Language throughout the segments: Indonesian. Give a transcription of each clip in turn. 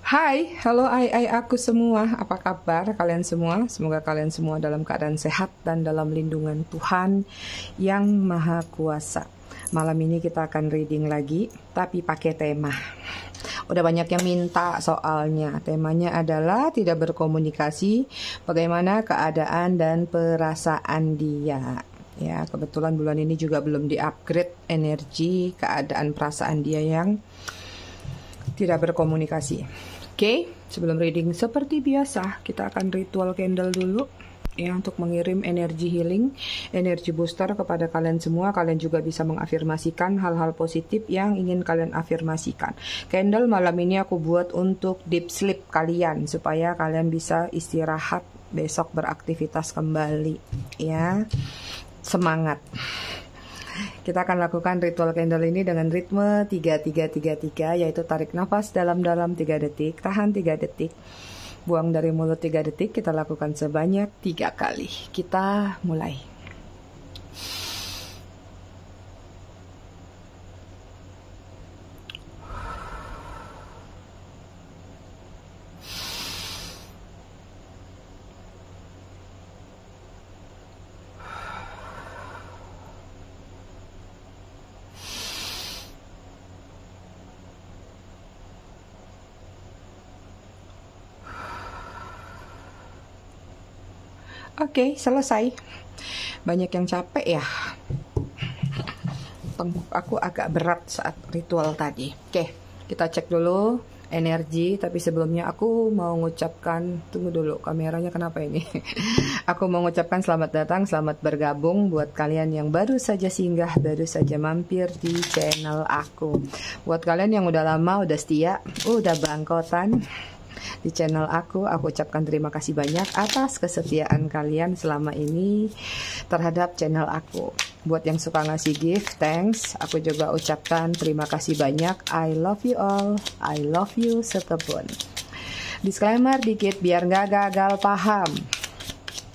Hai, halo aku semua. Apa kabar kalian semua? Semoga kalian semua dalam keadaan sehat dan dalam lindungan Tuhan yang Maha Kuasa. Malam ini kita akan reading lagi, tapi pakai tema. Udah banyak yang minta soalnya. Temanya adalah tidak berkomunikasi, bagaimana keadaan dan perasaan dia. Ya, kebetulan bulan ini juga belum di-upgrade energi, keadaan perasaan dia yang tidak berkomunikasi. Oke, sebelum reading seperti biasa, kita akan ritual candle dulu ya untuk mengirim energi healing, energi booster kepada kalian semua. Kalian juga bisa mengafirmasikan hal-hal positif yang ingin kalian afirmasikan. Candle malam ini aku buat untuk deep sleep kalian supaya kalian bisa istirahat, besok beraktivitas kembali ya. Semangat. Kita akan lakukan ritual candle ini dengan ritme 3-3-3-3, yaitu tarik nafas dalam-dalam 3 detik, tahan 3 detik, buang dari mulut 3 detik. Kita lakukan sebanyak 3 kali. Kita mulai. Oke, selesai. Banyak yang capek ya. Aku agak berat saat ritual tadi. Oke, kita cek dulu energi. Tapi sebelumnya aku mau mengucapkan, tunggu dulu, kameranya kenapa ini? Aku mau mengucapkan selamat datang, selamat bergabung buat kalian yang baru saja singgah, baru saja mampir di channel aku. Buat kalian yang udah lama, udah setia, udah bangkotan di channel aku ucapkan terima kasih banyak atas kesetiaan kalian selama ini terhadap channel aku. Buat yang suka ngasih gift, thanks. Aku juga ucapkan terima kasih banyak. I love you all. I love you setepun. Disclaimer dikit biar nggak gagal paham.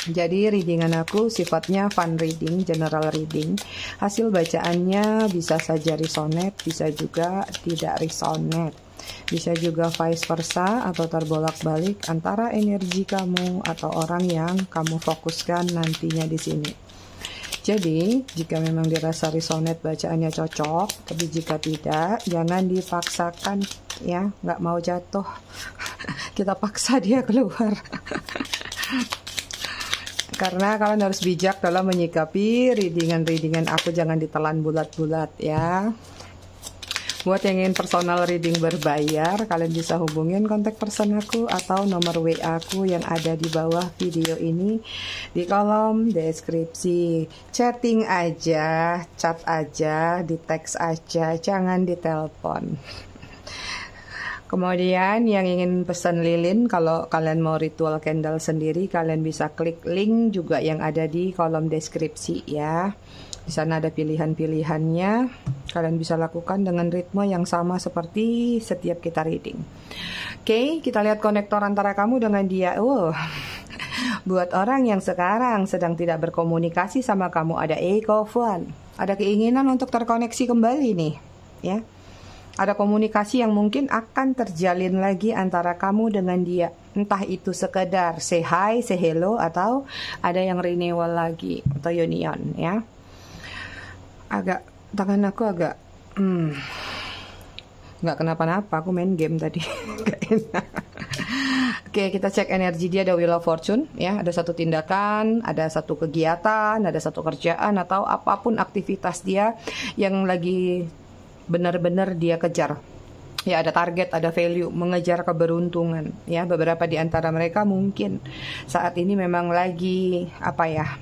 Jadi readingan aku sifatnya fun reading, general reading. Hasil bacaannya bisa saja resonate, bisa juga tidak resonate. Bisa juga vice versa atau terbolak-balik antara energi kamu atau orang yang kamu fokuskan nantinya di sini. Jadi, jika memang dirasa resonate bacaannya cocok, tapi jika tidak, jangan dipaksakan ya, nggak mau jatuh. Kita paksa dia keluar. Karena kalian harus bijak dalam menyikapi readingan aku, jangan ditelan bulat-bulat ya. Buat yang ingin personal reading berbayar, kalian bisa hubungin kontak person aku atau nomor WA aku yang ada di bawah video ini di kolom deskripsi. Chatting aja, chat aja, di teks aja, jangan ditelepon. Kemudian yang ingin pesan lilin, kalau kalian mau ritual candle sendiri, kalian bisa klik link juga yang ada di kolom deskripsi ya. Di sana ada pilihan-pilihannya. Kalian bisa lakukan dengan ritme yang sama seperti setiap kita reading. Oke, kita lihat konektor antara kamu dengan dia. Buat orang yang sekarang sedang tidak berkomunikasi sama kamu, ada Fun. Ada keinginan untuk terkoneksi kembali nih, ya. Ada komunikasi yang mungkin akan terjalin lagi antara kamu dengan dia. Entah itu sekedar say hi, say hello, atau ada yang renewal lagi atau union, ya. Tangan aku agak nggak kenapa-napa, aku main game tadi. Gak enak. Oke, kita cek energi dia. Ada Wheel of Fortune ya, ada satu tindakan, ada satu kegiatan, ada satu kerjaan atau apapun aktivitas dia yang lagi benar-benar dia kejar. Ya, ada target, ada value, mengejar keberuntungan. Ya, beberapa di antara mereka mungkin saat ini memang lagi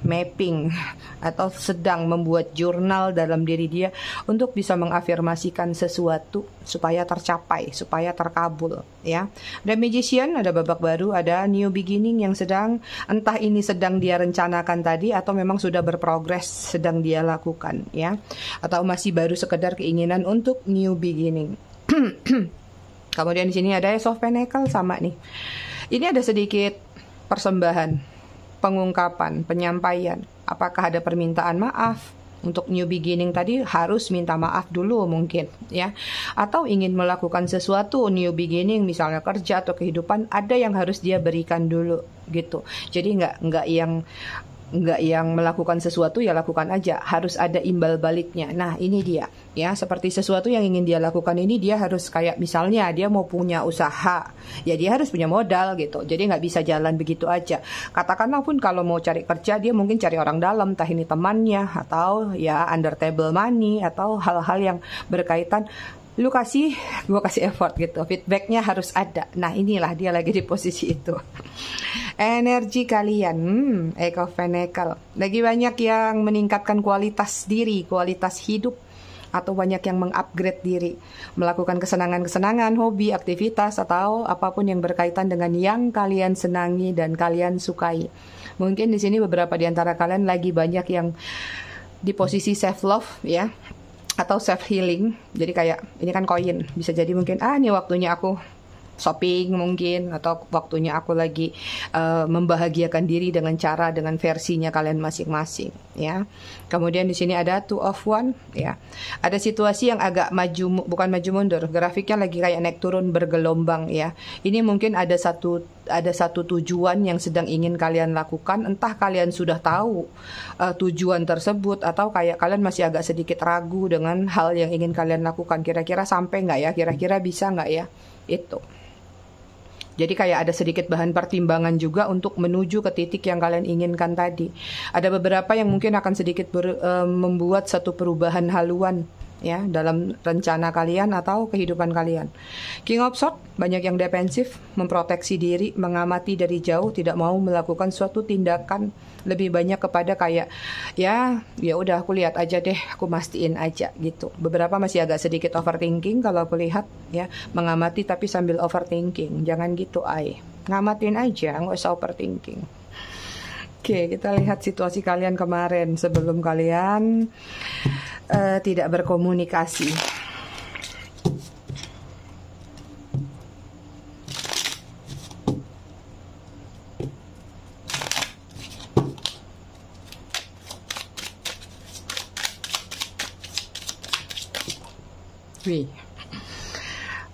mapping atau sedang membuat jurnal dalam diri dia untuk bisa mengafirmasikan sesuatu supaya tercapai, supaya terkabul. Ya, ada Magician, ada babak baru, ada new beginning yang sedang, entah ini sedang dia rencanakan tadi atau memang sudah berprogres sedang dia lakukan. Ya, atau masih baru sekedar keinginan untuk new beginning. Kemudian di sini ada Ace of Pentacles sama nih. Ini ada sedikit persembahan, pengungkapan, penyampaian. Apakah ada permintaan maaf? Untuk new beginning tadi harus minta maaf dulu mungkin ya. Atau ingin melakukan sesuatu new beginning misalnya kerja atau kehidupan, ada yang harus dia berikan dulu gitu. Jadi nggak yang melakukan sesuatu ya lakukan aja, harus ada imbal baliknya. Nah ini dia ya, seperti sesuatu yang ingin dia lakukan ini dia harus kayak misalnya dia mau punya usaha ya, dia harus punya modal gitu, jadi nggak bisa jalan begitu aja. Katakanlah pun kalau mau cari kerja, dia mungkin cari orang dalam, entah ini temannya atau ya under table money atau hal-hal yang berkaitan lu kasih, gue kasih effort gitu, feedbacknya harus ada. Nah inilah dia lagi di posisi itu. Energi kalian, Eight of Pentacles, lagi banyak yang meningkatkan kualitas diri, kualitas hidup, atau banyak yang mengupgrade diri, melakukan kesenangan-kesenangan, hobi, aktivitas, atau apapun yang berkaitan dengan yang kalian senangi dan kalian sukai. Mungkin di sini beberapa di antara kalian lagi banyak yang di posisi self love ya, atau self healing. Jadi kayak ini kan koin, bisa jadi mungkin ini waktunya aku shopping mungkin, atau waktunya aku lagi membahagiakan diri dengan versinya kalian masing-masing ya. Kemudian di sini ada Two of Wands ya. Ada situasi yang agak bukan maju mundur, grafiknya lagi kayak naik turun bergelombang ya. Ini mungkin ada satu tujuan yang sedang ingin kalian lakukan, entah kalian sudah tahu tujuan tersebut atau kayak kalian masih agak sedikit ragu dengan hal yang ingin kalian lakukan. Kira-kira sampai nggak ya? Kira-kira bisa nggak ya? Itu. Jadi kayak ada sedikit bahan pertimbangan juga untuk menuju ke titik yang kalian inginkan tadi. Ada beberapa yang mungkin akan sedikit membuat satu perubahan haluan ya dalam rencana kalian atau kehidupan kalian. King of Swords, banyak yang defensif, memproteksi diri, mengamati dari jauh, tidak mau melakukan suatu tindakan, lebih banyak kepada kayak ya udah aku lihat aja deh, aku mastiin aja gitu. Beberapa masih agak sedikit overthinking kalau aku lihat ya, mengamati tapi sambil overthinking. Jangan gitu ngamatin aja, nggak usah overthinking. Oke, kita lihat situasi kalian kemarin sebelum kalian tidak berkomunikasi.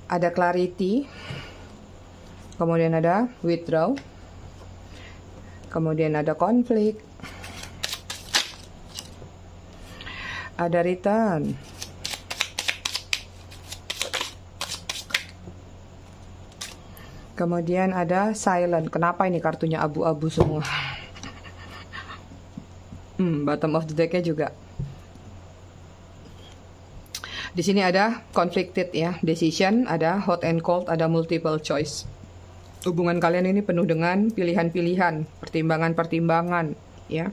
Ada clarity, kemudian ada withdraw, kemudian ada konflik, ada return, kemudian ada silent. Kenapa ini kartunya abu-abu semua? Bottom of the deck-nya juga. Di sini ada conflicted ya, decision, ada hot and cold, ada multiple choice. Hubungan kalian ini penuh dengan pilihan-pilihan, pertimbangan-pertimbangan ya.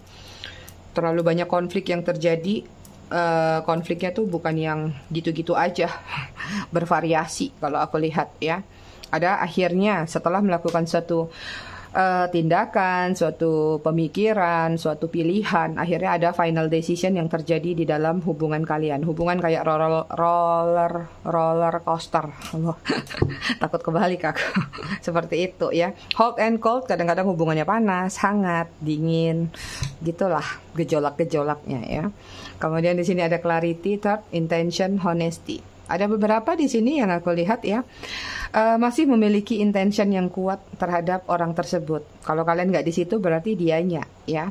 Terlalu banyak konflik yang terjadi. Konfliknya tuh bukan yang gitu-gitu aja, bervariasi kalau aku lihat ya. Ada akhirnya setelah melakukan suatu tindakan, suatu pemikiran, suatu pilihan, akhirnya ada final decision yang terjadi di dalam hubungan kalian. Hubungan kayak roller coaster. Takut kebalik aku. Seperti itu ya. Hot and cold, kadang-kadang hubungannya panas, hangat, dingin, gitulah gejolak-gejolaknya ya. Kemudian di sini ada clarity, third, intention, honesty. Ada beberapa di sini yang aku lihat ya, masih memiliki intention yang kuat terhadap orang tersebut. Kalau kalian nggak di situ berarti dianya ya.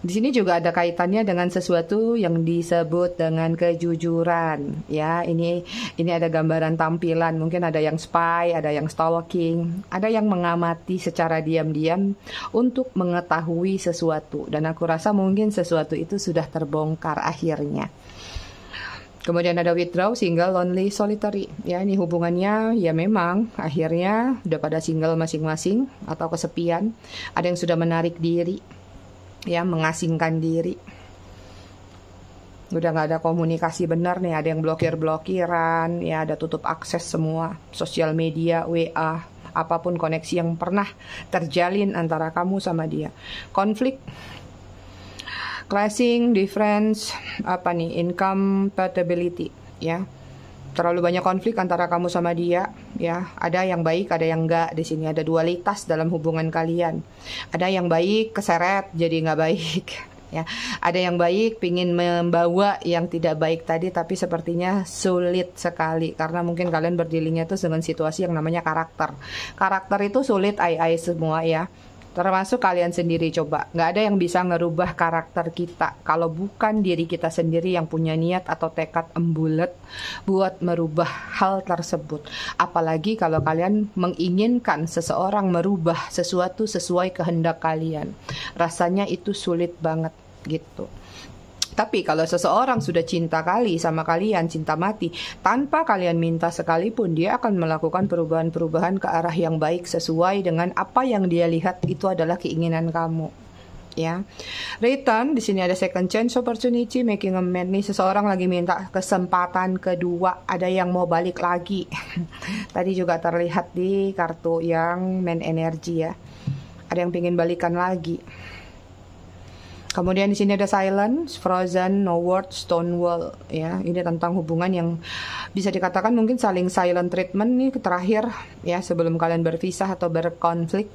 Di sini juga ada kaitannya dengan sesuatu yang disebut dengan kejujuran ya. Ini ada gambaran tampilan, mungkin ada yang spy, ada yang stalking, ada yang mengamati secara diam-diam untuk mengetahui sesuatu, dan aku rasa mungkin sesuatu itu sudah terbongkar akhirnya. Kemudian ada withdraw, single, lonely, solitary. Ya, ini hubungannya ya memang akhirnya udah pada single masing-masing atau kesepian. Ada yang sudah menarik diri, ya mengasingkan diri. Udah nggak ada komunikasi benar nih. Ada yang blokir-blokiran, ya ada tutup akses semua. Sosial media, WA, apapun koneksi yang pernah terjalin antara kamu sama dia. Konflik. Clashing, difference, incompatibility, ya. Terlalu banyak konflik antara kamu sama dia, ya. Ada yang baik, ada yang enggak. Di sini ada dualitas dalam hubungan kalian. Ada yang baik keseret jadi nggak baik. ya. Ada yang baik, pingin membawa yang tidak baik tadi, tapi sepertinya sulit sekali karena mungkin kalian berdilingnya itu dengan situasi yang namanya karakter. Karakter itu sulit ai semua ya. Termasuk kalian sendiri, coba. Nggak ada yang bisa ngerubah karakter kita kalau bukan diri kita sendiri yang punya niat atau tekad embulet buat merubah hal tersebut. Apalagi kalau kalian menginginkan seseorang merubah sesuatu sesuai kehendak kalian. Rasanya itu sulit banget gitu. Tapi kalau seseorang sudah cinta kali sama kalian, cinta mati, tanpa kalian minta sekalipun, dia akan melakukan perubahan-perubahan ke arah yang baik sesuai dengan apa yang dia lihat itu adalah keinginan kamu. Ya, return di sini ada second chance opportunity, making amend nih, seseorang lagi minta kesempatan kedua, ada yang mau balik lagi. Tadi juga terlihat di kartu yang main energy ya, ada yang pengen balikan lagi. Kemudian di sini ada silence, frozen, no word, stone wall ya. Ini tentang hubungan yang bisa dikatakan mungkin saling silent treatment nih terakhir ya, sebelum kalian berpisah atau berkonflik.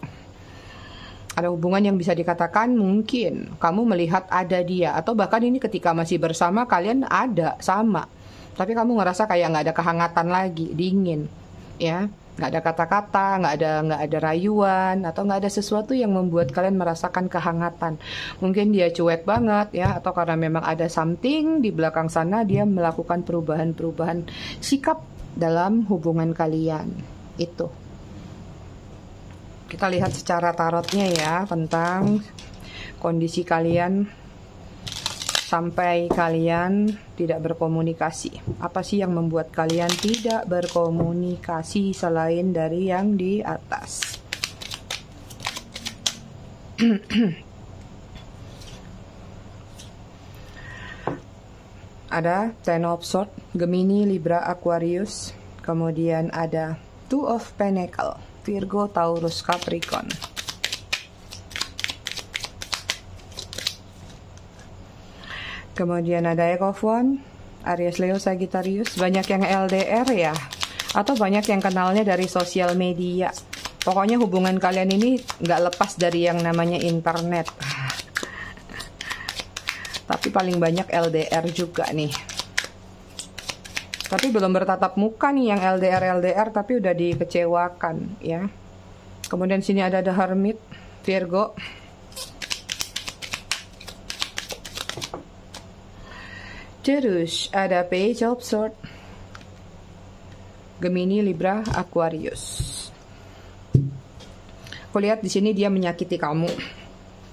Ada hubungan yang bisa dikatakan mungkin kamu melihat ada dia, atau bahkan ini ketika masih bersama kalian ada sama, tapi kamu ngerasa kayak nggak ada kehangatan lagi, dingin ya. Nggak ada kata-kata, nggak ada rayuan, atau nggak ada sesuatu yang membuat kalian merasakan kehangatan. Mungkin dia cuek banget ya, atau karena memang ada something di belakang sana, dia melakukan perubahan-perubahan sikap dalam hubungan kalian. Itu. Kita lihat secara tarotnya ya, tentang kondisi kalian sampai kalian tidak berkomunikasi. Apa sih yang membuat kalian tidak berkomunikasi selain dari yang di atas? Ada Ten of Swords, Gemini, Libra, Aquarius. Kemudian ada Two of Pentacles, Virgo, Taurus, Capricorn. Kemudian ada Egg of Wands, Aries, Leo, Sagittarius. Banyak yang LDR ya, atau banyak yang kenalnya dari sosial media. Pokoknya hubungan kalian ini nggak lepas dari yang namanya internet. Tapi paling banyak LDR juga nih. Tapi belum bertatap muka nih yang LDR, tapi udah dikecewakan ya. Kemudian sini ada The Hermit, Virgo. Terus ada Page of Swords, Gemini, Libra, Aquarius. Aku lihat di sini dia menyakiti kamu,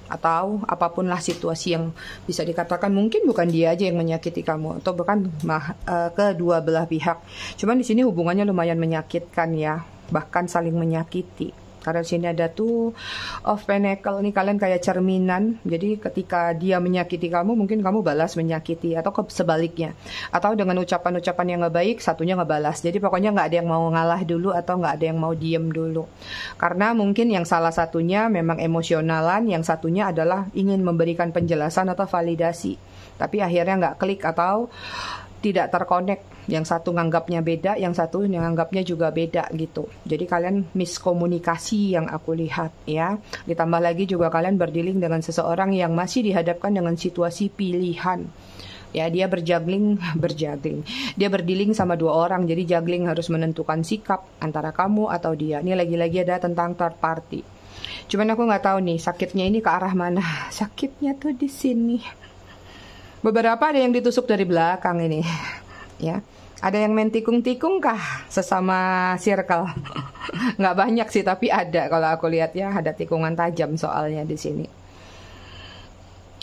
atau apapun lah situasi yang bisa dikatakan mungkin bukan dia aja yang menyakiti kamu, atau bahkan kedua belah pihak. Cuman di sini hubungannya lumayan menyakitkan ya, bahkan saling menyakiti. Karena di sini ada Two of Pentacles, ini kalian kayak cerminan. Jadi ketika dia menyakiti kamu, mungkin kamu balas menyakiti, atau sebaliknya. Atau dengan ucapan-ucapan yang nggak baik, satunya nggak balas. Jadi pokoknya nggak ada yang mau ngalah dulu, atau nggak ada yang mau diem dulu. Karena mungkin yang salah satunya memang emosionalan, yang satunya adalah ingin memberikan penjelasan atau validasi. Tapi akhirnya nggak klik atau tidak terkonek. Yang satu nganggapnya beda, yang satu nganggapnya juga beda gitu. Jadi kalian miskomunikasi yang aku lihat ya. Ditambah lagi juga kalian berdealing dengan seseorang yang masih dihadapkan dengan situasi pilihan. Ya, dia berjuggling. Dia berdealing sama dua orang, jadi juggling harus menentukan sikap antara kamu atau dia. Ini lagi-lagi ada tentang third party. Cuman aku nggak tahu nih sakitnya ini ke arah mana. Sakitnya tuh di sini. Beberapa ada yang ditusuk dari belakang ini. Ya, ada yang main tikung-tikung kah sesama circle? Nggak banyak sih, tapi ada kalau aku lihat ya, ada tikungan tajam soalnya di sini.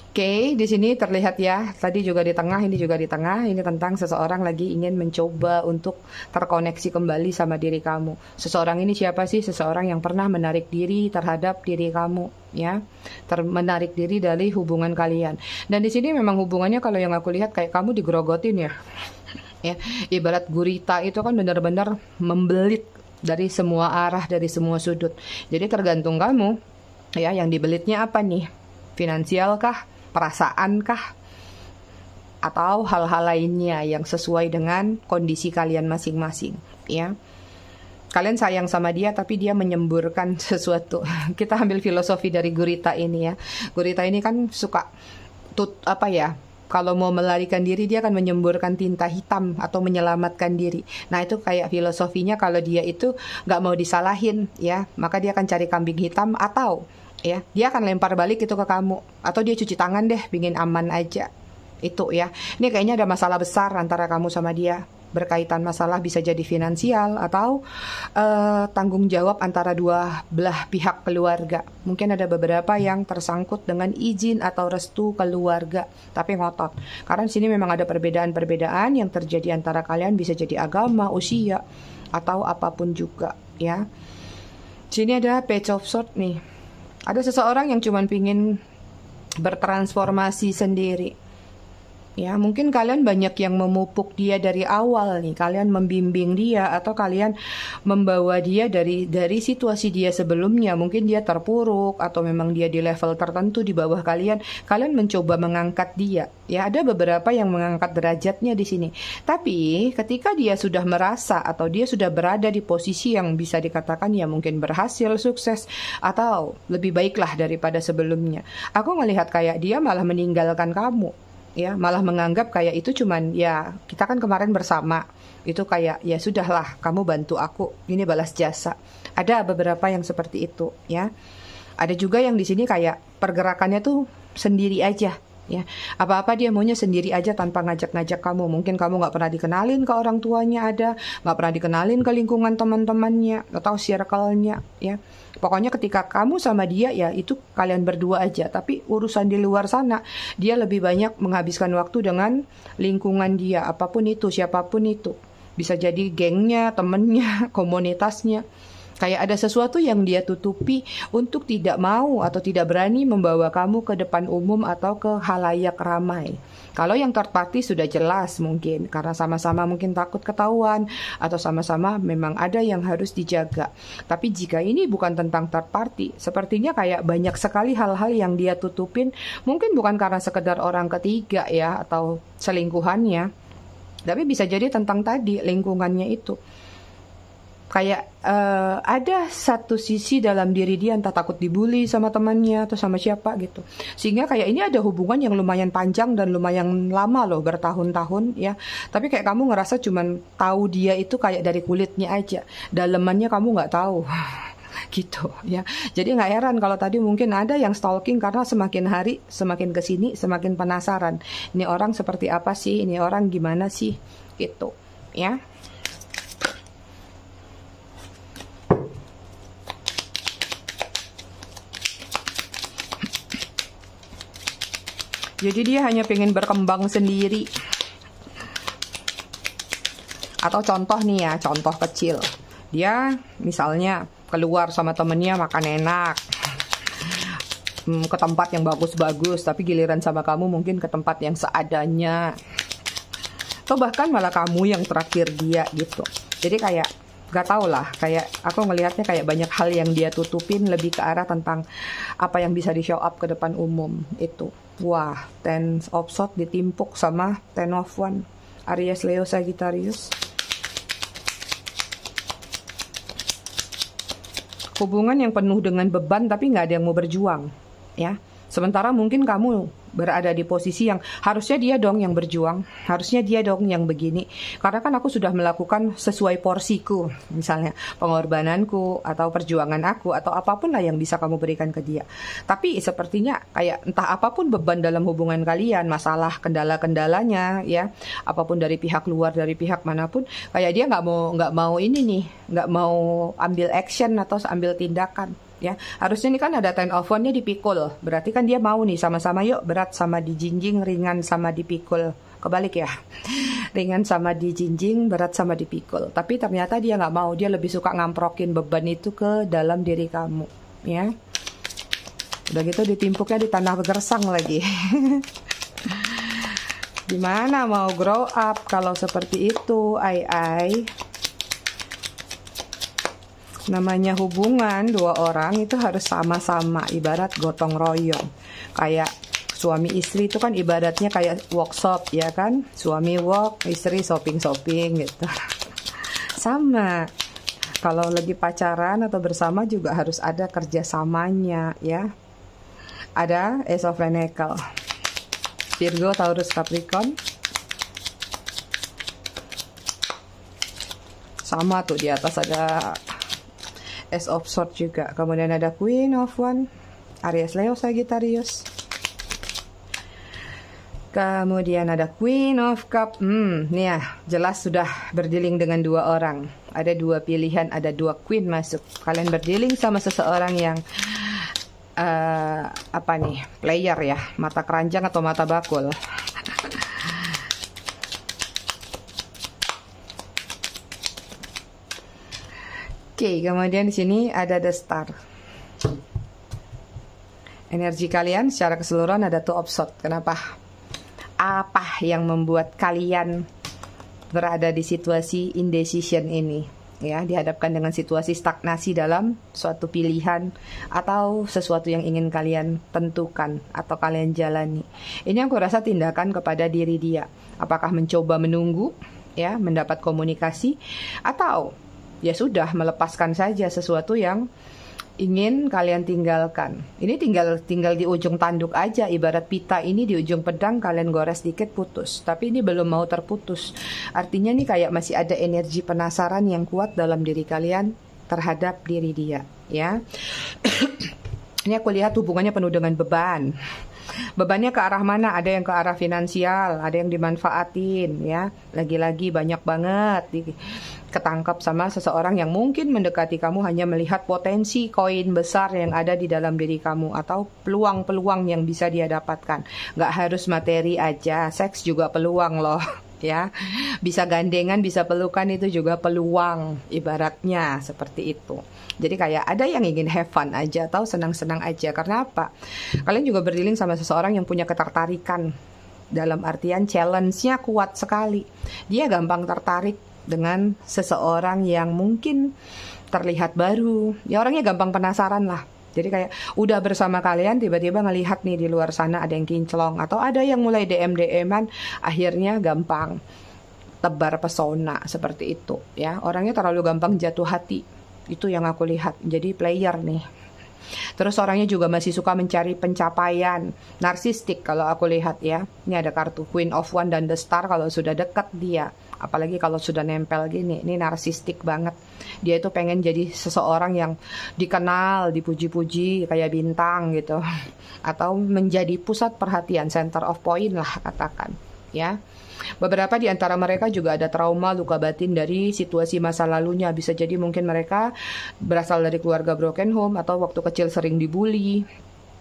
Oke, di sini terlihat ya, tadi juga di tengah, ini juga di tengah. Ini tentang seseorang lagi ingin mencoba untuk terkoneksi kembali sama diri kamu. Seseorang ini siapa sih? Seseorang yang pernah menarik diri terhadap diri kamu, ya, menarik diri dari hubungan kalian. Dan di sini memang hubungannya kalau yang aku lihat kayak kamu digerogotin ya. Ya, ibarat gurita itu kan benar-benar membelit dari semua arah, dari semua sudut. Jadi tergantung kamu, ya, yang dibelitnya apa nih? Finansial kah? Perasaan kah? Atau hal-hal lainnya yang sesuai dengan kondisi kalian masing-masing, ya. Kalian sayang sama dia tapi dia menyemburkan sesuatu. Kita ambil filosofi dari gurita ini ya. Gurita ini kan suka apa ya, kalau mau melarikan diri dia akan menyemburkan tinta hitam atau menyelamatkan diri. Nah itu kayak filosofinya, kalau dia itu nggak mau disalahin ya, maka dia akan cari kambing hitam, atau ya dia akan lempar balik itu ke kamu, atau dia cuci tangan deh, pingin aman aja. Itu ya, ini kayaknya ada masalah besar antara kamu sama dia, berkaitan masalah bisa jadi finansial atau tanggung jawab antara dua belah pihak keluarga. Mungkin ada beberapa yang tersangkut dengan izin atau restu keluarga, tapi ngotot. Karena di sini memang ada perbedaan-perbedaan yang terjadi antara kalian, bisa jadi agama, usia, atau apapun juga ya. Sini ada Page of Swords nih. Ada seseorang yang cuman pingin bertransformasi sendiri. Ya, mungkin kalian banyak yang memupuk dia dari awal nih. Kalian membimbing dia, atau kalian membawa dia dari situasi dia sebelumnya. Mungkin dia terpuruk, atau memang dia di level tertentu di bawah kalian. Kalian mencoba mengangkat dia. Ya, ada beberapa yang mengangkat derajatnya di sini. Tapi ketika dia sudah merasa atau dia sudah berada di posisi yang bisa dikatakan ya mungkin berhasil, sukses, atau lebih baiklah daripada sebelumnya, aku melihat kayak dia malah meninggalkan kamu. Ya, malah menganggap kayak itu cuman ya kita kan kemarin bersama, itu kayak ya sudahlah, kamu bantu aku, ini balas jasa. Ada beberapa yang seperti itu ya. Ada juga yang di sini kayak pergerakannya tuh sendiri aja ya, apa-apa dia maunya sendiri aja tanpa ngajak-ngajak kamu. Mungkin kamu nggak pernah dikenalin ke orang tuanya, nggak pernah dikenalin ke lingkungan teman-temannya atau circle-nya ya. Pokoknya ketika kamu sama dia ya itu kalian berdua aja. Tapi urusan di luar sana, dia lebih banyak menghabiskan waktu dengan lingkungan dia, apapun itu, siapapun itu. Bisa jadi gengnya, temennya, komunitasnya. Kayak ada sesuatu yang dia tutupi untuk tidak mau atau tidak berani membawa kamu ke depan umum atau ke halayak ramai. Kalau yang third party sudah jelas, mungkin karena sama-sama mungkin takut ketahuan, atau sama-sama memang ada yang harus dijaga. Tapi jika ini bukan tentang third party, sepertinya kayak banyak sekali hal-hal yang dia tutupin. Mungkin bukan karena sekedar orang ketiga ya, atau selingkuhannya, tapi bisa jadi tentang tadi lingkungannya itu. Kayak ada satu sisi dalam diri dia, entah takut dibully sama temannya atau sama siapa gitu, sehingga kayak ini ada hubungan yang lumayan panjang dan lumayan lama loh, bertahun-tahun ya. Tapi kayak kamu ngerasa cuman tahu dia itu kayak dari kulitnya aja, dalemannya kamu nggak tahu gitu ya. Jadi nggak heran kalau tadi mungkin ada yang stalking, karena semakin hari semakin kesini semakin penasaran, ini orang seperti apa sih, ini orang gimana sih gitu ya. Jadi dia hanya pengen berkembang sendiri. Atau contoh nih ya, contoh kecil. Dia misalnya keluar sama temennya makan enak, ke tempat yang bagus-bagus, tapi giliran sama kamu mungkin ke tempat yang seadanya. Atau bahkan malah kamu yang traktir dia gitu. Jadi kayak gak tau lah, kayak aku ngelihatnya kayak banyak hal yang dia tutupin, lebih ke arah tentang apa yang bisa di show up ke depan umum itu. Wah, Ten of Swords ditimpuk sama Ten of Wands, Aries, Leo, Sagittarius. Hubungan yang penuh dengan beban tapi nggak ada yang mau berjuang ya. Sementara mungkin kamu berada di posisi yang harusnya dia dong yang berjuang, harusnya dia dong yang begini. Karena kan aku sudah melakukan sesuai porsiku, misalnya pengorbananku atau perjuangan aku atau apapun lah yang bisa kamu berikan ke dia. Tapi sepertinya kayak entah apapun beban dalam hubungan kalian, masalah kendala-kendalanya ya, apapun dari pihak luar, dari pihak manapun, kayak dia nggak mau ini nih, nggak mau ambil action atau ambil tindakan. Ya, harusnya ini kan ada Ten of Wands-nya dipikul. Berarti kan dia mau nih sama-sama, yuk berat sama dijinjing, ringan sama dipikul. Kebalik ya. Ringan sama dijinjing, berat sama dipikul. Tapi ternyata dia nggak mau, dia lebih suka ngamprokin beban itu ke dalam diri kamu, ya. Udah gitu ditimpuknya di tanah gersang lagi. Gimana mau grow up kalau seperti itu, ai. Namanya hubungan dua orang itu harus sama-sama, ibarat gotong royong. Kayak suami istri itu kan ibaratnya kayak workshop ya kan. Suami work, istri shopping-shopping gitu. Sama. Kalau lagi pacaran atau bersama juga harus ada kerjasamanya ya. Ada Ace of Pentacles. Virgo, Taurus, Capricorn. Sama tuh, di atas ada Ace of Swords juga. Kemudian ada Queen of Wands, Aries, Leo, Sagittarius. Kemudian ada Queen of Cup. Nih ya, jelas sudah berdealing dengan dua orang. Ada dua pilihan, ada dua queen masuk. Kalian berdealing sama seseorang yang apa nih, player ya, mata keranjang atau mata bakul. Oke, kemudian di sini ada The Star. Energi kalian secara keseluruhan ada Two of Swords. Kenapa? Apa yang membuat kalian berada di situasi indecision ini? Ya, dihadapkan dengan situasi stagnasi dalam suatu pilihan atau sesuatu yang ingin kalian tentukan atau kalian jalani. Ini aku rasa tindakan kepada diri dia. Apakah mencoba menunggu, ya, mendapat komunikasi, atau ya sudah melepaskan saja sesuatu yang ingin kalian tinggalkan. Ini tinggal di ujung tanduk aja, ibarat pita ini di ujung pedang, kalian gores dikit putus. Tapi ini belum mau terputus. Artinya nih kayak masih ada energi penasaran yang kuat dalam diri kalian terhadap diri dia, ya. Ini aku lihat hubungannya penuh dengan beban. Bebannya ke arah mana? Ada yang ke arah finansial, ada yang dimanfaatin, ya. Lagi-lagi banyak banget ketangkap sama seseorang yang mungkin mendekati kamu hanya melihat potensi koin besar yang ada di dalam diri kamu atau peluang-peluang yang bisa dia dapatkan. Nggak harus materi aja, seks juga peluang loh, ya. Bisa gandengan, bisa pelukan, itu juga peluang, ibaratnya seperti itu. Jadi kayak ada yang ingin have fun aja atau senang-senang aja. Karena apa? Kalian juga berdealing sama seseorang yang punya ketertarikan. Dalam artian challenge-nya kuat sekali. Dia gampang tertarik dengan seseorang yang mungkin terlihat baru. Ya orangnya gampang penasaran lah. Jadi kayak udah bersama kalian tiba-tiba ngelihat nih di luar sana ada yang kinclong. Atau ada yang mulai DM-DM-an, akhirnya gampang tebar pesona seperti itu. Ya, orangnya terlalu gampang jatuh hati. Itu yang aku lihat. Jadi player nih. Terus orangnya juga masih suka mencari pencapaian. Narsistik kalau aku lihat ya. Ini ada kartu Queen of Wands dan The Star kalau sudah dekat dia. Apalagi kalau sudah nempel gini. Ini narsistik banget. Dia itu pengen jadi seseorang yang dikenal, dipuji-puji kayak bintang gitu. Atau menjadi pusat perhatian, center of point lah katakan. Ya. Beberapa di antara mereka juga ada trauma, luka batin dari situasi masa lalunya. Bisa jadi mungkin mereka berasal dari keluarga broken home atau waktu kecil sering dibully.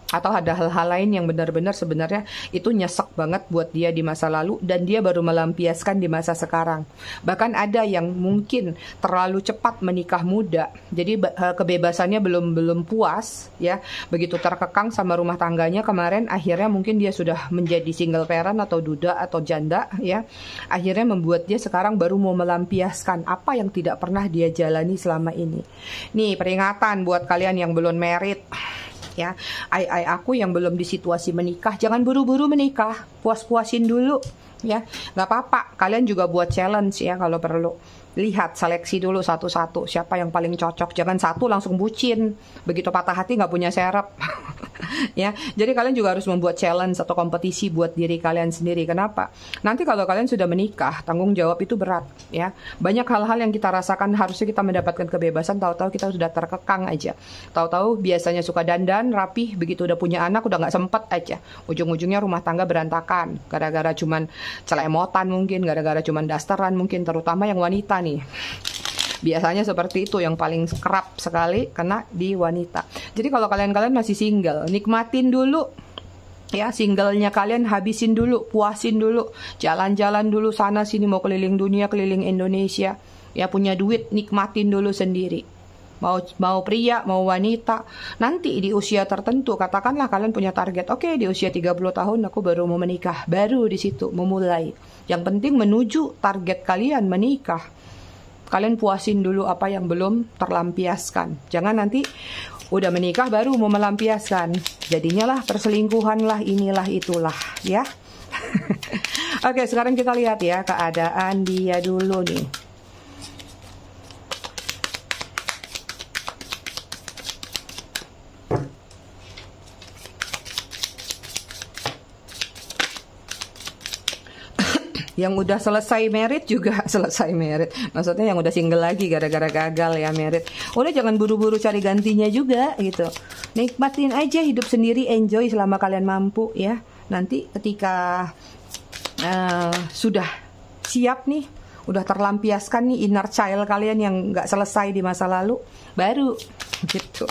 Atau ada hal-hal lain yang benar-benar sebenarnya itu nyesek banget buat dia di masa lalu dan dia baru melampiaskan di masa sekarang. Bahkan ada yang mungkin terlalu cepat menikah muda. Jadi kebebasannya belum puas ya. Begitu terkekang sama rumah tangganya kemarin, akhirnya mungkin dia sudah menjadi single parent atau duda atau janda ya. Akhirnya membuat dia sekarang baru mau melampiaskan apa yang tidak pernah dia jalani selama ini. Nih peringatan buat kalian yang belum married. Ya, aku yang belum di situasi menikah, jangan buru-buru menikah, puas-puasin dulu, ya, nggak apa-apa. Kalian juga buat challenge ya kalau perlu. Lihat, seleksi dulu satu-satu siapa yang paling cocok. Jangan satu langsung bucin, begitu patah hati nggak punya serep. Ya, jadi kalian juga harus membuat challenge atau kompetisi buat diri kalian sendiri. Kenapa? Nanti kalau kalian sudah menikah, tanggung jawab itu berat. Ya, banyak hal-hal yang kita rasakan harusnya kita mendapatkan kebebasan. Tahu-tahu kita sudah terkekang aja. Tahu-tahu biasanya suka dandan, rapih, begitu udah punya anak udah nggak sempet aja. Ujung-ujungnya rumah tangga berantakan. Gara-gara cuman celemotan mungkin, gara-gara cuman dasteran mungkin, terutama yang wanita nih. Biasanya seperti itu yang paling kerap sekali kena di wanita. Jadi kalau kalian masih single, nikmatin dulu ya singlenya kalian, habisin dulu, puasin dulu, jalan-jalan dulu sana sini, mau keliling dunia, keliling Indonesia. Ya punya duit, nikmatin dulu sendiri. Mau pria, mau wanita. Nanti di usia tertentu, katakanlah kalian punya target, oke, di usia 30 tahun aku baru mau menikah. Baru di situ memulai. Yang penting menuju target kalian menikah. Kalian puasin dulu apa yang belum terlampiaskan. Jangan nanti udah menikah baru mau melampiaskan. Jadinya lah perselingkuhan lah, inilah itulah ya. Oke, sekarang kita lihat ya keadaan dia dulu nih. Yang udah selesai merit juga selesai merit. Maksudnya yang udah single lagi gara-gara gagal ya merit. Udah jangan buru-buru cari gantinya juga gitu. Nikmatin aja hidup sendiri, enjoy selama kalian mampu ya. Nanti ketika sudah siap nih, udah terlampiaskan nih inner child kalian yang nggak selesai di masa lalu, baru gitu.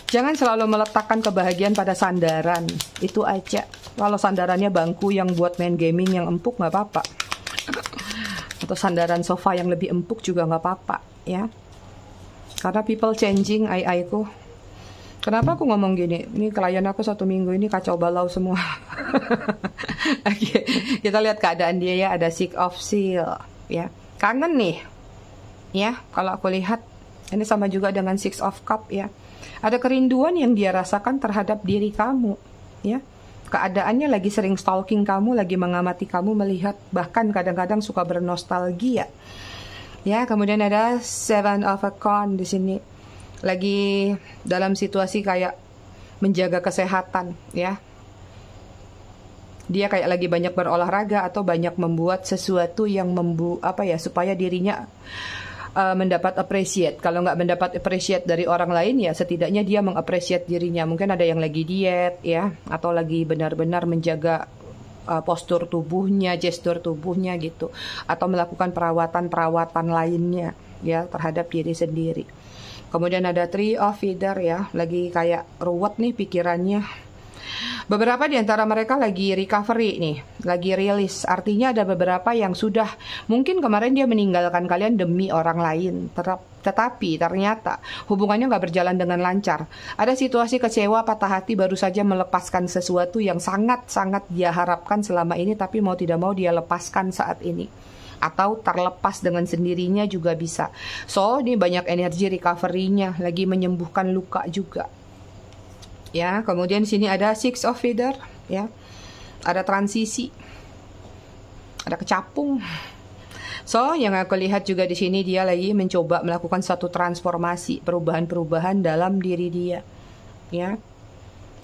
Jangan selalu meletakkan kebahagiaan pada sandaran, itu aja. Kalau sandarannya bangku yang buat main gaming yang empuk nggak apa-apa, atau sandaran sofa yang lebih empuk juga nggak apa-apa ya. Karena people changing, ai-aiku. Kenapa aku ngomong gini? Ini klien aku 1 minggu ini kacau balau semua. Oke, kita lihat keadaan dia ya, ada Six of Seal ya. Kangen nih. Ya, kalau aku lihat ini sama juga dengan Six of Cup ya. Ada kerinduan yang dia rasakan terhadap diri kamu ya. Keadaannya lagi sering stalking kamu, lagi mengamati kamu, melihat, bahkan kadang-kadang suka bernostalgia. Ya, kemudian ada Seven of a Coin di sini. Lagi dalam situasi kayak menjaga kesehatan ya. Dia kayak lagi banyak berolahraga atau banyak membuat sesuatu yang supaya dirinya mendapat appreciate. Kalau nggak mendapat appreciate dari orang lain ya setidaknya dia mengapresiat dirinya. Mungkin ada yang lagi diet ya, atau lagi benar-benar menjaga postur tubuhnya, gestur tubuhnya gitu, atau melakukan perawatan lainnya ya terhadap diri sendiri. Kemudian ada Three of Feather ya, lagi kayak ruwet nih pikirannya. Beberapa di antara mereka lagi recovery nih, lagi rilis. Artinya ada beberapa yang sudah, mungkin kemarin dia meninggalkan kalian demi orang lain, tetapi ternyata hubungannya nggak berjalan dengan lancar. Ada situasi kecewa, patah hati, baru saja melepaskan sesuatu yang sangat-sangat dia harapkan selama ini, tapi mau tidak mau dia lepaskan saat ini. Atau terlepas dengan sendirinya juga bisa. So, ini banyak energi recovery-nya, lagi menyembuhkan luka juga. Ya, kemudian di sini ada Six of Feather, ya. Ada transisi. Ada kecapung. So, yang aku lihat juga di sini dia lagi mencoba melakukan satu transformasi, perubahan-perubahan dalam diri dia. Ya.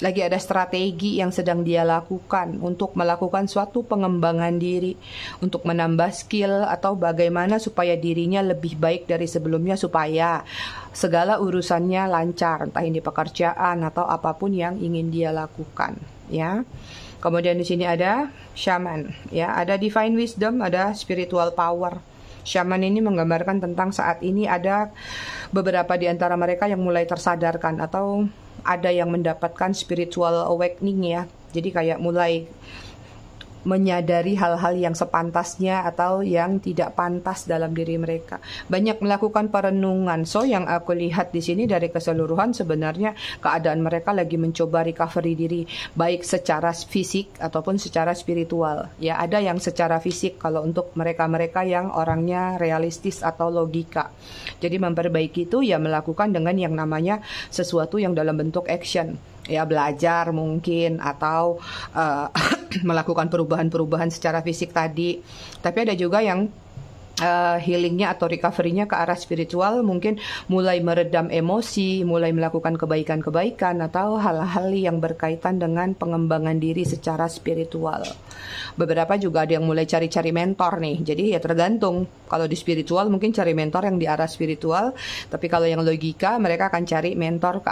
Lagi ada strategi yang sedang dia lakukan untuk melakukan suatu pengembangan diri, untuk menambah skill atau bagaimana supaya dirinya lebih baik dari sebelumnya, supaya segala urusannya lancar, entah ini pekerjaan atau apapun yang ingin dia lakukan, ya. Kemudian di sini ada shaman, ya, ada divine wisdom, ada spiritual power. Shaman ini menggambarkan tentang saat ini ada beberapa di antara mereka yang mulai tersadarkan atau ada yang mendapatkan spiritual awakening ya. Jadi kayak mulai menyadari hal-hal yang sepantasnya atau yang tidak pantas dalam diri mereka. Banyak melakukan perenungan. So, yang aku lihat di sini dari keseluruhan sebenarnya keadaan mereka lagi mencoba recovery diri, baik secara fisik ataupun secara spiritual. Ya, ada yang secara fisik kalau untuk mereka-mereka yang orangnya realistis atau logika. Jadi memperbaiki itu ya melakukan dengan yang namanya sesuatu yang dalam bentuk action. Ya, belajar mungkin atau melakukan perubahan-perubahan secara fisik tadi. Tapi ada juga yang healingnya atau recovery-nya ke arah spiritual, mungkin mulai meredam emosi, mulai melakukan kebaikan-kebaikan atau hal-hal yang berkaitan dengan pengembangan diri secara spiritual. Beberapa juga ada yang mulai cari-cari mentor nih. Jadi ya tergantung. Kalau di spiritual mungkin cari mentor yang di arah spiritual, tapi kalau yang logika mereka akan cari mentor ke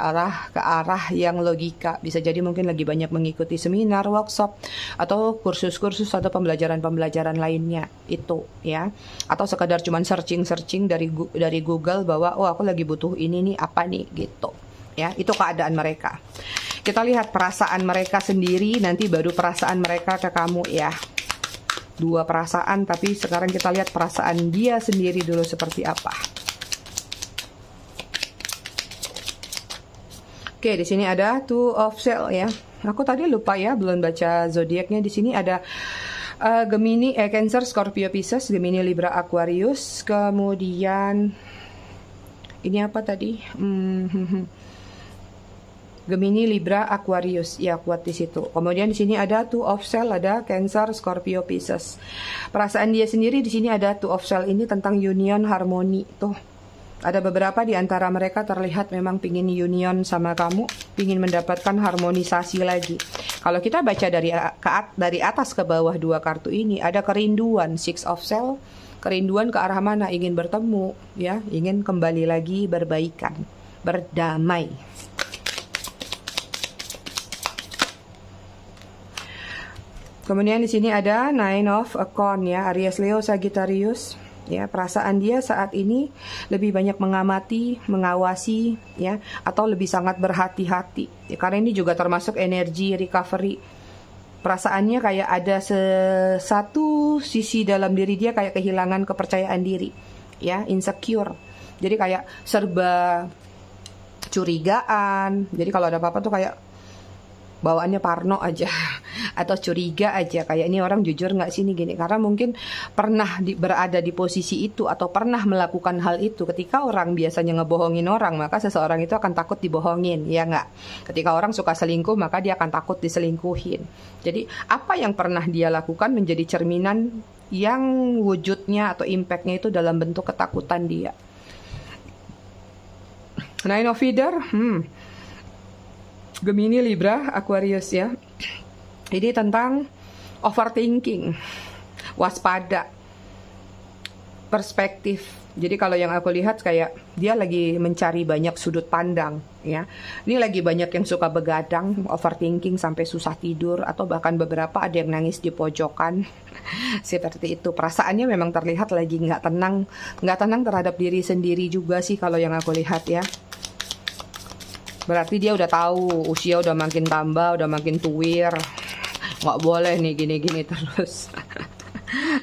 arah yang logika. Bisa jadi mungkin lagi banyak mengikuti seminar, workshop atau kursus-kursus atau pembelajaran-pembelajaran lainnya itu ya. Atau sekadar cuman searching dari Google bahwa oh aku lagi butuh ini nih, apa nih gitu. Ya, itu keadaan mereka. Kita lihat perasaan mereka sendiri, nanti baru perasaan mereka ke kamu ya. Dua perasaan, tapi sekarang kita lihat perasaan dia sendiri dulu seperti apa. Oke, di sini ada Two of Shell ya. Aku tadi lupa ya, belum baca zodiaknya. Di sini ada Gemini, Cancer, Scorpio, Pisces, Gemini, Libra, Aquarius. Kemudian ini apa tadi? Gemini, Libra, Aquarius, ya kuat di situ. Kemudian di sini ada Two of Shell, ada Cancer, Scorpio, Pisces. Perasaan dia sendiri di sini ada Two of Shell ini tentang union, harmoni tuh. Ada beberapa di antara mereka terlihat memang pingin union sama kamu, pingin mendapatkan harmonisasi lagi. Kalau kita baca dari atas ke bawah dua kartu ini, ada kerinduan, Six of Swords, kerinduan ke arah mana, ingin bertemu, ya, ingin kembali lagi berbaikan, berdamai. Kemudian di sini ada Nine of Wands, ya, Aries, Leo, Sagittarius. Ya, perasaan dia saat ini lebih banyak mengamati, mengawasi, ya, atau lebih sangat berhati-hati. Ya, karena ini juga termasuk energi recovery. Perasaannya kayak ada satu sisi dalam diri dia kayak kehilangan kepercayaan diri, ya, insecure. Jadi kayak serba curigaan. Jadi kalau ada apa-apa tuh kayak bawaannya parno aja atau curiga aja, kayak ini orang jujur nggak sih nih gini, karena mungkin pernah berada di posisi itu atau pernah melakukan hal itu. Ketika orang biasanya ngebohongin orang, maka seseorang itu akan takut dibohongin, ya nggak? Ketika orang suka selingkuh, maka dia akan takut diselingkuhin. Jadi apa yang pernah dia lakukan menjadi cerminan yang wujudnya atau impactnya itu dalam bentuk ketakutan dia. Nine of Feather, Gemini, Libra, Aquarius, ya. Ini tentang overthinking, waspada, perspektif. Jadi kalau yang aku lihat kayak dia lagi mencari banyak sudut pandang, ya. Ini lagi banyak yang suka begadang, overthinking sampai susah tidur, atau bahkan beberapa ada yang nangis di pojokan. Seperti itu. Perasaannya memang terlihat lagi nggak tenang terhadap diri sendiri juga sih kalau yang aku lihat, ya. Berarti dia udah tahu usia udah makin tambah, udah makin tuwir. Nggak boleh nih gini-gini terus.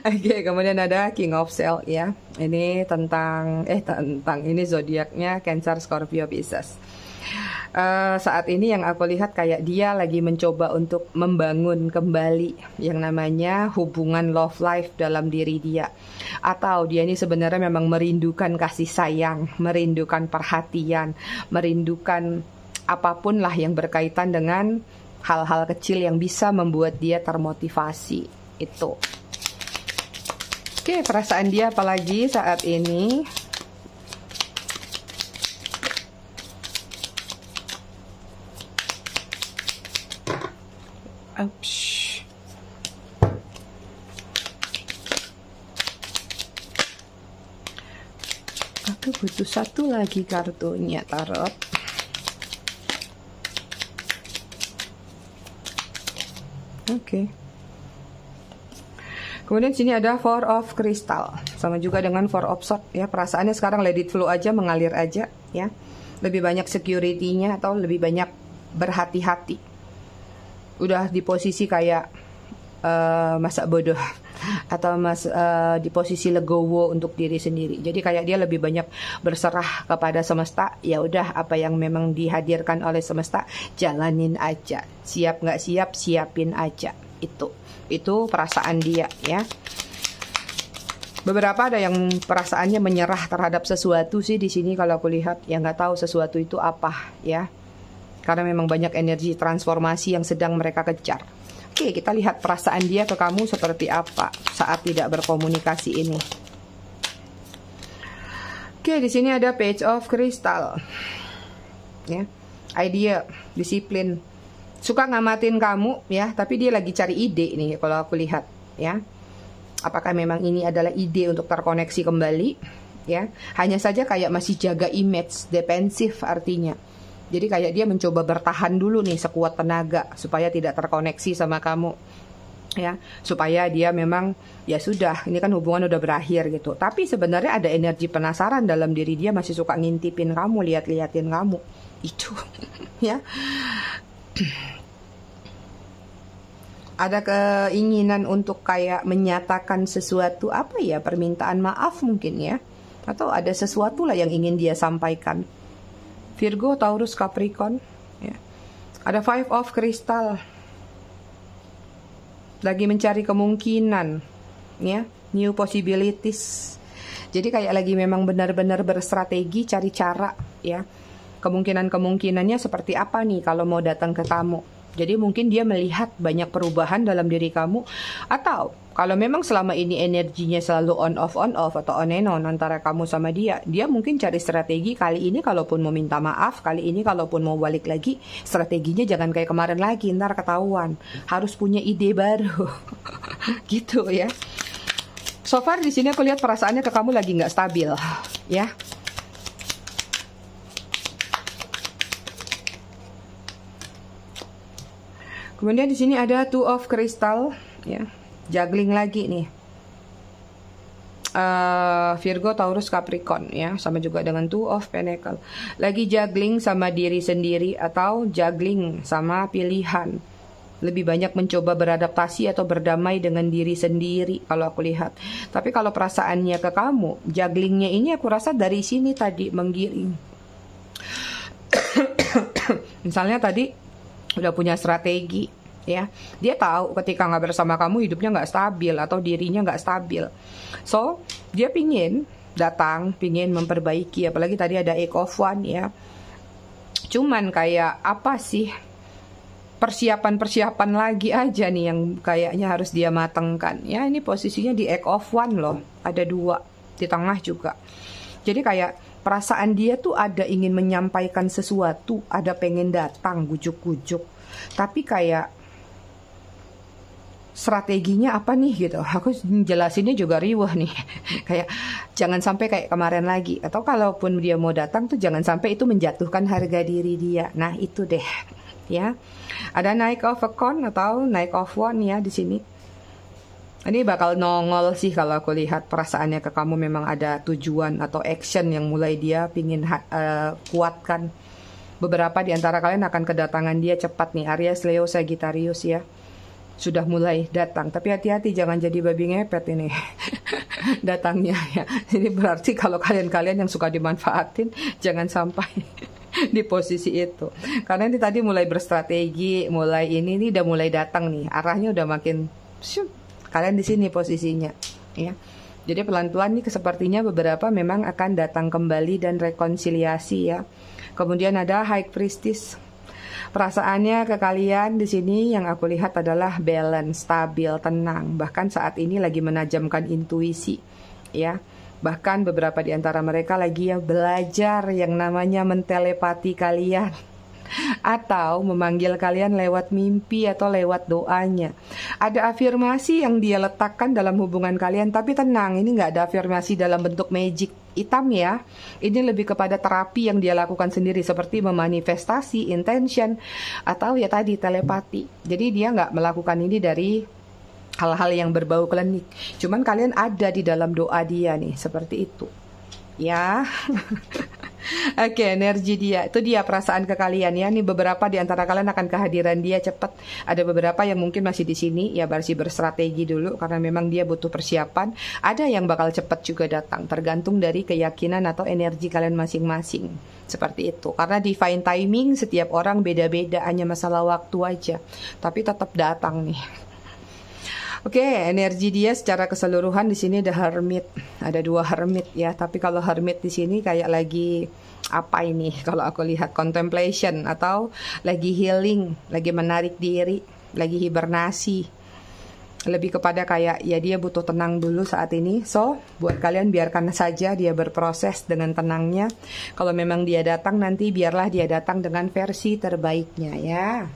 Oke, kemudian ada King of Swords, ya. Ini tentang ini zodiaknya Cancer, Scorpio, Pisces. Saat ini yang aku lihat kayak dia lagi mencoba untuk membangun kembali yang namanya hubungan love life dalam diri dia. Atau dia ini sebenarnya memang merindukan kasih sayang, merindukan perhatian, merindukan apapun lah yang berkaitan dengan hal-hal kecil yang bisa membuat dia termotivasi. Itu. Oke, perasaan dia apalagi saat ini? Ouch. Aku butuh satu lagi kartunya, tarot. Oke. Kemudian sini ada Four of Crystal, sama juga dengan Four of Swords, ya. Perasaannya sekarang let it flow aja, mengalir aja, ya. Lebih banyak security-nya atau lebih banyak berhati-hati. Udah di posisi kayak masa bodoh atau di posisi legowo untuk diri sendiri. Jadi kayak dia lebih banyak berserah kepada semesta. Ya udah, apa yang memang dihadirkan oleh semesta jalanin aja. Siap nggak siap, siapin aja. Itu perasaan dia, ya. Beberapa ada yang perasaannya menyerah terhadap sesuatu sih di sini kalau aku lihat. Ya nggak tahu sesuatu itu apa, ya. Karena memang banyak energi transformasi yang sedang mereka kejar. Oke, kita lihat perasaan dia ke kamu seperti apa saat tidak berkomunikasi ini. Oke, di sini ada Page of Crystal. Ya, idea, disiplin. Suka ngamatin kamu, ya, tapi dia lagi cari ide nih kalau aku lihat, ya. Apakah memang ini adalah ide untuk terkoneksi kembali, ya? Hanya saja kayak masih jaga image, defensif artinya. Jadi kayak dia mencoba bertahan dulu nih sekuat tenaga supaya tidak terkoneksi sama kamu, ya, supaya dia memang ya sudah, ini kan hubungan udah berakhir gitu. Tapi sebenarnya ada energi penasaran dalam diri dia, masih suka ngintipin kamu, lihat-liatin kamu itu. Ya, ada keinginan untuk kayak menyatakan sesuatu, apa ya, permintaan maaf mungkin, ya, atau ada sesuatu lah yang ingin dia sampaikan. Virgo, Taurus, Capricorn, ya. Ada Five of Crystal. Lagi mencari kemungkinan, ya, new possibilities. Jadi kayak lagi memang benar-benar berstrategi, cari cara, ya. Kemungkinan-kemungkinannya seperti apa nih kalau mau datang ke kamu. Jadi mungkin dia melihat banyak perubahan dalam diri kamu, atau Kalau memang selama ini energinya selalu on off atau on and on antara kamu sama dia, dia mungkin cari strategi kali ini kalaupun mau minta maaf, kali ini kalaupun mau balik lagi, strateginya jangan kayak kemarin lagi, ntar ketahuan. Harus punya ide baru. Gitu ya. So far di sini aku lihat perasaannya ke kamu lagi nggak stabil, ya. Kemudian di sini ada Two of Crystal, ya, juggling lagi nih. Virgo, Taurus, Capricorn, ya, sama juga dengan Two of Pentacle. Lagi juggling sama diri sendiri atau juggling sama pilihan. Lebih banyak mencoba beradaptasi atau berdamai dengan diri sendiri kalau aku lihat. Tapi kalau perasaannya ke kamu, jugglingnya ini aku rasa dari sini tadi menggiring. Misalnya tadi udah punya strategi, ya, dia tahu ketika nggak bersama kamu hidupnya nggak stabil atau dirinya nggak stabil, so dia pingin datang, pingin memperbaiki, apalagi tadi ada Eight of Wands, ya. Cuman kayak apa sih, persiapan lagi aja nih yang kayaknya harus dia matangkan, ya. Ini posisinya di Eight of Wands loh, ada 2 di tengah juga. Jadi kayak perasaan dia tuh ada ingin menyampaikan sesuatu, ada pengen datang, gujuk-gujuk. Tapi kayak strateginya apa nih gitu. Aku jelasinnya juga riwah nih. Kayak jangan sampai kayak kemarin lagi. Atau kalaupun dia mau datang tuh jangan sampai itu menjatuhkan harga diri dia. Nah itu deh, ya. Ada Knight of Wands atau Knight of Wands, ya, di sini. Ini bakal nongol sih kalau aku lihat perasaannya ke kamu memang ada tujuan atau action yang mulai dia pingin kuatkan. Beberapa di antara kalian akan kedatangan dia cepat nih, Aries, Leo, Sagittarius, ya. Sudah mulai datang, tapi hati-hati jangan jadi babi ngepet ini. Datangnya, ya. Ini berarti kalau kalian-kalian yang suka dimanfaatin jangan sampai di posisi itu. Karena ini tadi mulai berstrategi, mulai ini udah mulai datang nih. Arahnya udah makin kalian di sini posisinya, ya. Jadi pelan-pelan nih sepertinya beberapa memang akan datang kembali dan rekonsiliasi, ya. Kemudian ada High Priestess. Perasaannya ke kalian di sini yang aku lihat adalah balance, stabil, tenang. Bahkan saat ini lagi menajamkan intuisi, ya. Bahkan beberapa di antara mereka lagi ya belajar yang namanya mentelepati kalian. Atau memanggil kalian lewat mimpi atau lewat doanya. Ada afirmasi yang dia letakkan dalam hubungan kalian, tapi tenang, ini nggak ada afirmasi dalam bentuk magic hitam, ya. Ini lebih kepada terapi yang dia lakukan sendiri, seperti memanifestasi, intention, atau ya tadi telepati. Jadi dia nggak melakukan ini dari hal-hal yang berbau klinik. Cuman kalian ada di dalam doa dia nih, seperti itu, ya. Oke, energi dia, itu dia perasaan ke kalian, ya. Nih beberapa di antara kalian akan kehadiran dia cepat. Ada beberapa yang mungkin masih di sini, ya, masih berstrategi dulu karena memang dia butuh persiapan. Ada yang bakal cepat juga datang, tergantung dari keyakinan atau energi kalian masing-masing. Seperti itu. Karena divine timing setiap orang beda-beda, hanya masalah waktu aja. Tapi tetap datang nih. Oke, energi dia secara keseluruhan di sini ada Hermit, ada 2 Hermit, ya. Tapi kalau Hermit di sini kayak lagi apa ini? Kalau aku lihat contemplation atau lagi healing, lagi menarik diri, lagi hibernasi. Lebih kepada kayak ya dia butuh tenang dulu saat ini. So, buat kalian biarkan saja dia berproses dengan tenangnya. Kalau memang dia datang nanti biarlah dia datang dengan versi terbaiknya, ya.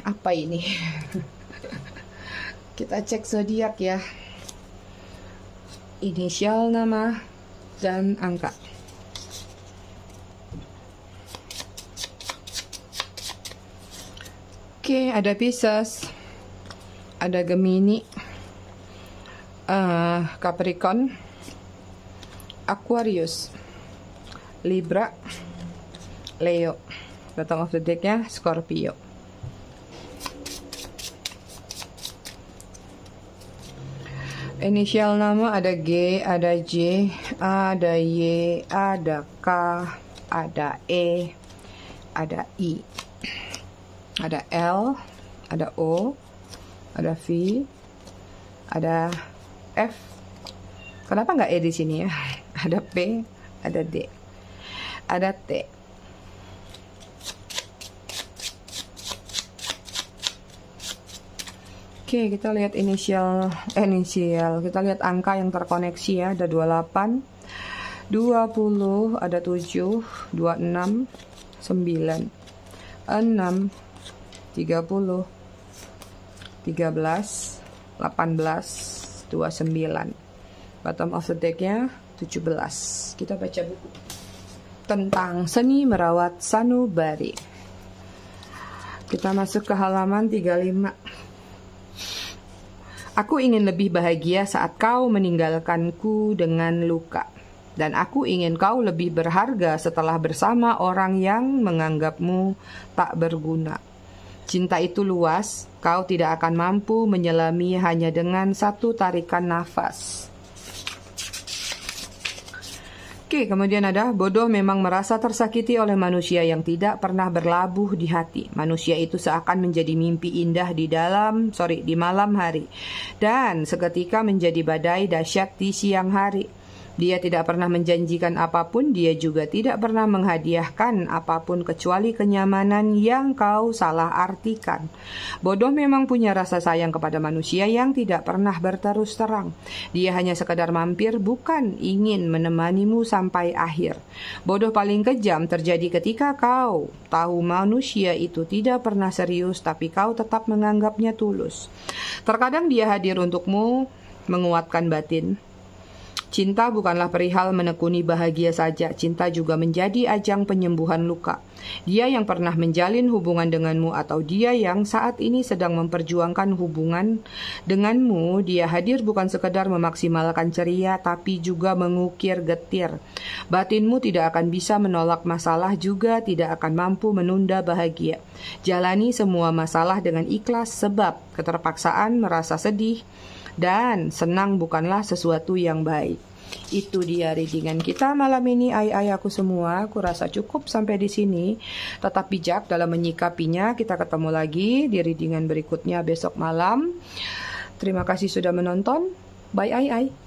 Apa ini? Kita cek zodiak, ya. Inisial, nama, dan angka. Oke, ada Pisces, ada Gemini, Capricorn, Aquarius, Libra, Leo. Bottom of the deck-nya Scorpio. Inisial nama ada G, ada J, ada Y, ada K, ada E, ada I, ada L, ada O, ada V, ada F. Kenapa nggak E di sini, ya? Ada P, ada D, ada T. Oke, kita lihat inisial. Kita lihat angka yang terkoneksi ya. Ada 28, 20, ada 7, 26, 9, 6, 30, 13, 18, 29. Bottom of the deck-nya 17. Kita baca buku tentang seni merawat sanubari. Kita masuk ke halaman 35. Aku ingin lebih bahagia saat kau meninggalkanku dengan luka. Dan aku ingin kau lebih berharga setelah bersama orang yang menganggapmu tak berguna. Cinta itu luas, kau tidak akan mampu menyelami hanya dengan satu tarikan nafas. Oke, kemudian ada bodoh memang merasa tersakiti oleh manusia yang tidak pernah berlabuh di hati. Manusia itu seakan menjadi mimpi indah di malam hari, dan seketika menjadi badai dahsyat di siang hari. Dia tidak pernah menjanjikan apapun, dia juga tidak pernah menghadiahkan apapun kecuali kenyamanan yang kau salah artikan. Bodoh memang punya rasa sayang kepada manusia yang tidak pernah berterus terang. Dia hanya sekadar mampir, bukan ingin menemanimu sampai akhir. Bodoh paling kejam terjadi ketika kau tahu manusia itu tidak pernah serius, tapi kau tetap menganggapnya tulus. Terkadang dia hadir untukmu, menguatkan batin. Cinta bukanlah perihal menekuni bahagia saja, cinta juga menjadi ajang penyembuhan luka. Dia yang pernah menjalin hubungan denganmu atau dia yang saat ini sedang memperjuangkan hubungan denganmu, dia hadir bukan sekedar memaksimalkan ceria, tapi juga mengukir getir. Batinmu tidak akan bisa menolak masalah, juga tidak akan mampu menunda bahagia. Jalani semua masalah dengan ikhlas, sebab keterpaksaan merasa sedih dan senang bukanlah sesuatu yang baik. Itu dia readingan kita malam ini, ai-ai aku semua. Aku rasa cukup sampai di sini. Tetap bijak dalam menyikapinya. Kita ketemu lagi di readingan berikutnya besok malam. Terima kasih sudah menonton. Bye ai-ai.